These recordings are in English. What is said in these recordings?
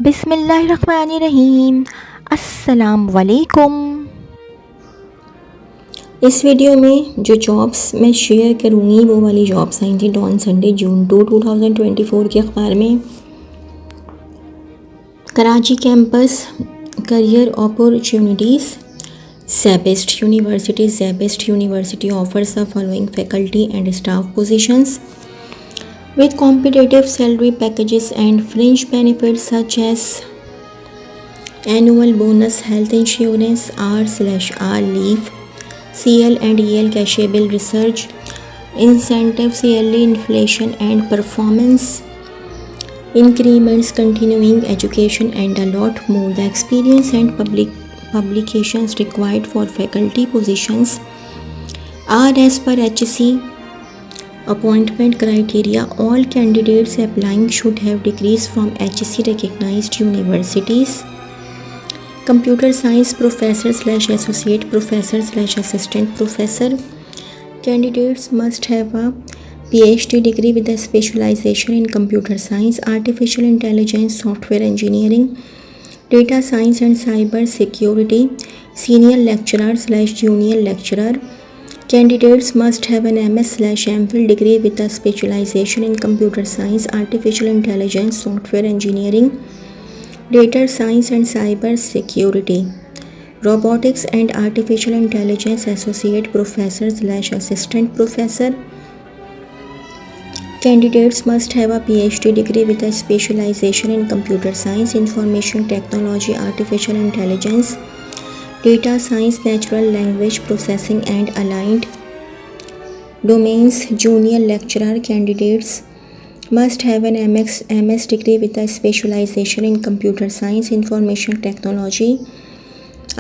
बिस्मिल्लाहिर्रहमानिर्रहीम। अस्सलाम वालेकुम। इस वीडियो में जो जॉब्स मैं शेयर करूँगी वो वाली जॉब्स आई थी ऑन संडे जून 2024 के अखबार में। Karachi campus career opportunities Zabest University offers the following faculty and staff positions with competitive salary packages and fringe benefits such as annual bonus, health insurance, R/R leave, CL and EL cashable research incentives, yearly inflation and performance increments, continuing education and a lot more. The experience and publications required for faculty positions are as per HSC appointment criteria. All candidates applying should have degrees from HSC recognized universities. Computer science professor / associate professor / assistant professor. Candidates must have a PhD degree with a specialization in computer science, artificial intelligence, software engineering, data science and cyber security. Senior lecturer / junior lecturer. Candidates must have an MS/MPhil degree with a specialization in computer science, artificial intelligence, software engineering, data science and cyber security. Robotics and artificial intelligence associate professor / assistant professor. Candidates must have a PhD degree with a specialization in computer science, information technology, artificial intelligence, data science, natural language processing and aligned domains. Junior lecturer. Candidates must have an MS degree with a specialization in computer science, information technology,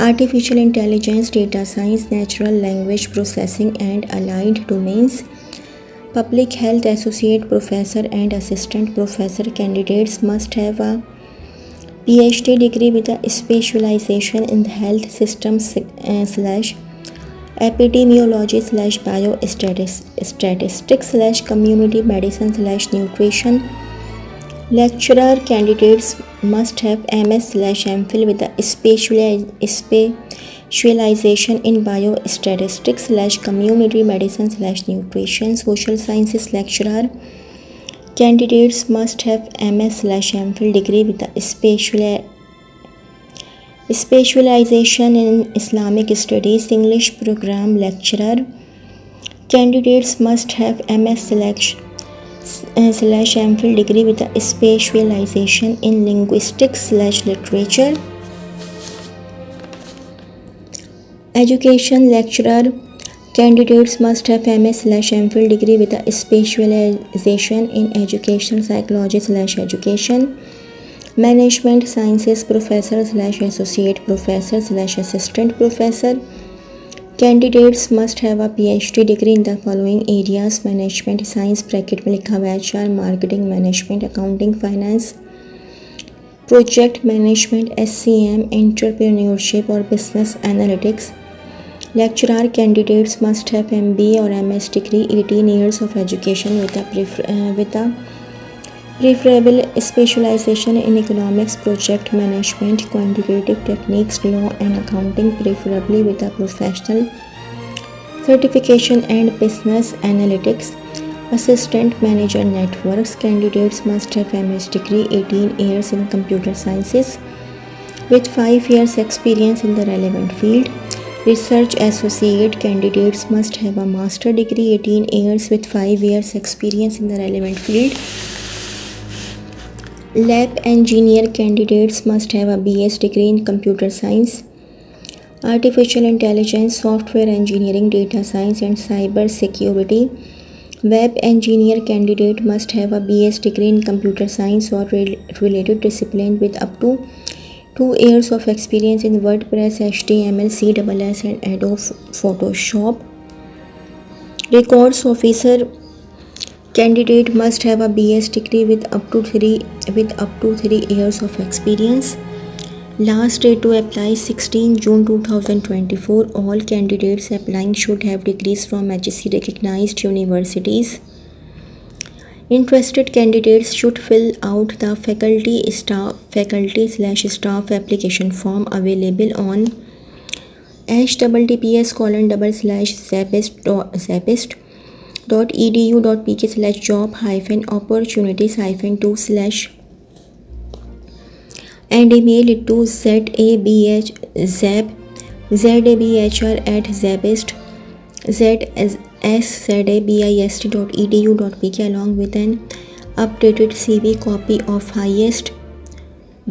artificial intelligence, data science, natural language processing and allied domains. Public health associate professor and assistant professor. Candidates must have a PhD degree with a specialization in the health systems / epidemiology / biostatistics / community medicine / nutrition. Lecturer. Candidates must have MS/MPhil with a specialization in biostatistics / community medicine / nutrition. Social sciences lecturer. Candidates must have MS/MPhil degree with a specialization in Islamic studies. English program lecturer. Candidates must have MS/MPhil degree with a specialization in linguistics / literature. Education lecturer. Candidates must have MS/MPhil degree with a specialization in educational psychology / education. Management sciences professor / associate professor / assistant professor. Candidates must have a PhD degree in the following areas: management science bracket में लिखा हुआ है HR, marketing management, accounting, finance, project management, SCM, entrepreneurship or business analytics. Lecturer. Candidates must have MBA or MS degree, 18 years of education with a preferable specialization in economics, project management, quantitative techniques, law and accounting, preferably with a professional certification and business analytics. Assistant manager networks. Candidates must have MS degree, 18 years in computer sciences with 5 years experience in the relevant field. Research associate. Candidates must have a master degree, 18 years with 5 years experience in the relevant field. Lab engineer. Candidates must have a BS degree in computer science, artificial intelligence, software engineering, data science and cyber security. Web engineer. Candidate must have a BS degree in computer science or related discipline with up to 2 years of experience in WordPress, HTML, CSS and Adobe Photoshop. Records officer. Candidate must have a BS degree with up to 3 years of experience. Last date to apply 16 June 2024. All candidates applying should have degrees from HSC recognized universities. Interested candidates should fill out the faculty/staff application form available on https://zapist.edu.pk/job-opportunities-2/ and email it to zabhr@zabist.edu.pk along with an updated CV, copy of highest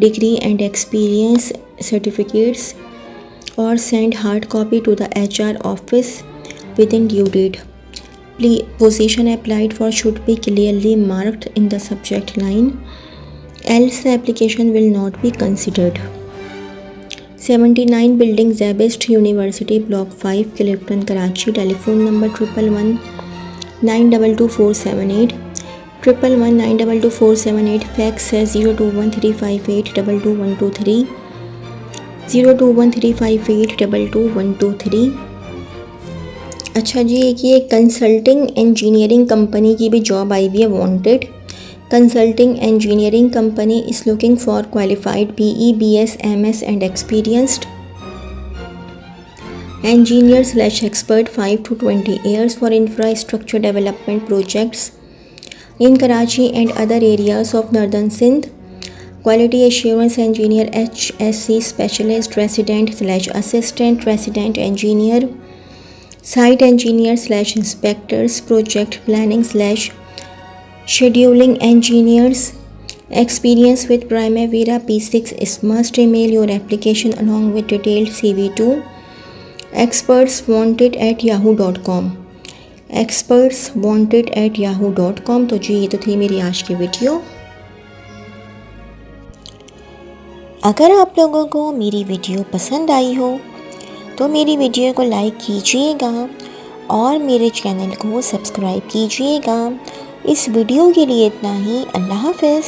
degree and experience certificates, or send hard copy to the HR office within due date. Position applied for should be clearly marked in the subject line, else the application will not be considered. 79 Building, Zabist University, Block 5, Clifton, Karachi. Telephone number 111922478, 111922478. Fax है 0213582223, 0213582223. अच्छा जी, एक ये consulting engineering company की भी job आई हुई है, wanted consulting engineering company is looking for qualified BE, BS, MS and experienced engineer/expert 5 to 20 years for infrastructure development projects in Karachi and other areas of northern Sindh. Quality assurance engineer, HSC specialist, resident/assistant resident engineer, site engineer/inspectors, project planning/scheduling engineers. Experience with Primavera P6 is must. Email your application along with detailed CV to expertswanted@yahoo.com, expertswanted@yahoo.com. तो जी, ये तो थी मेरी आज की video. अगर आप लोगों को मेरी वीडियो पसंद आई हो तो मेरी वीडियो को लाइक कीजिएगा और मेरे चैनल को सब्सक्राइब कीजिएगा। इस वीडियो के लिए इतना ही। अल्लाह हाफ़िज़।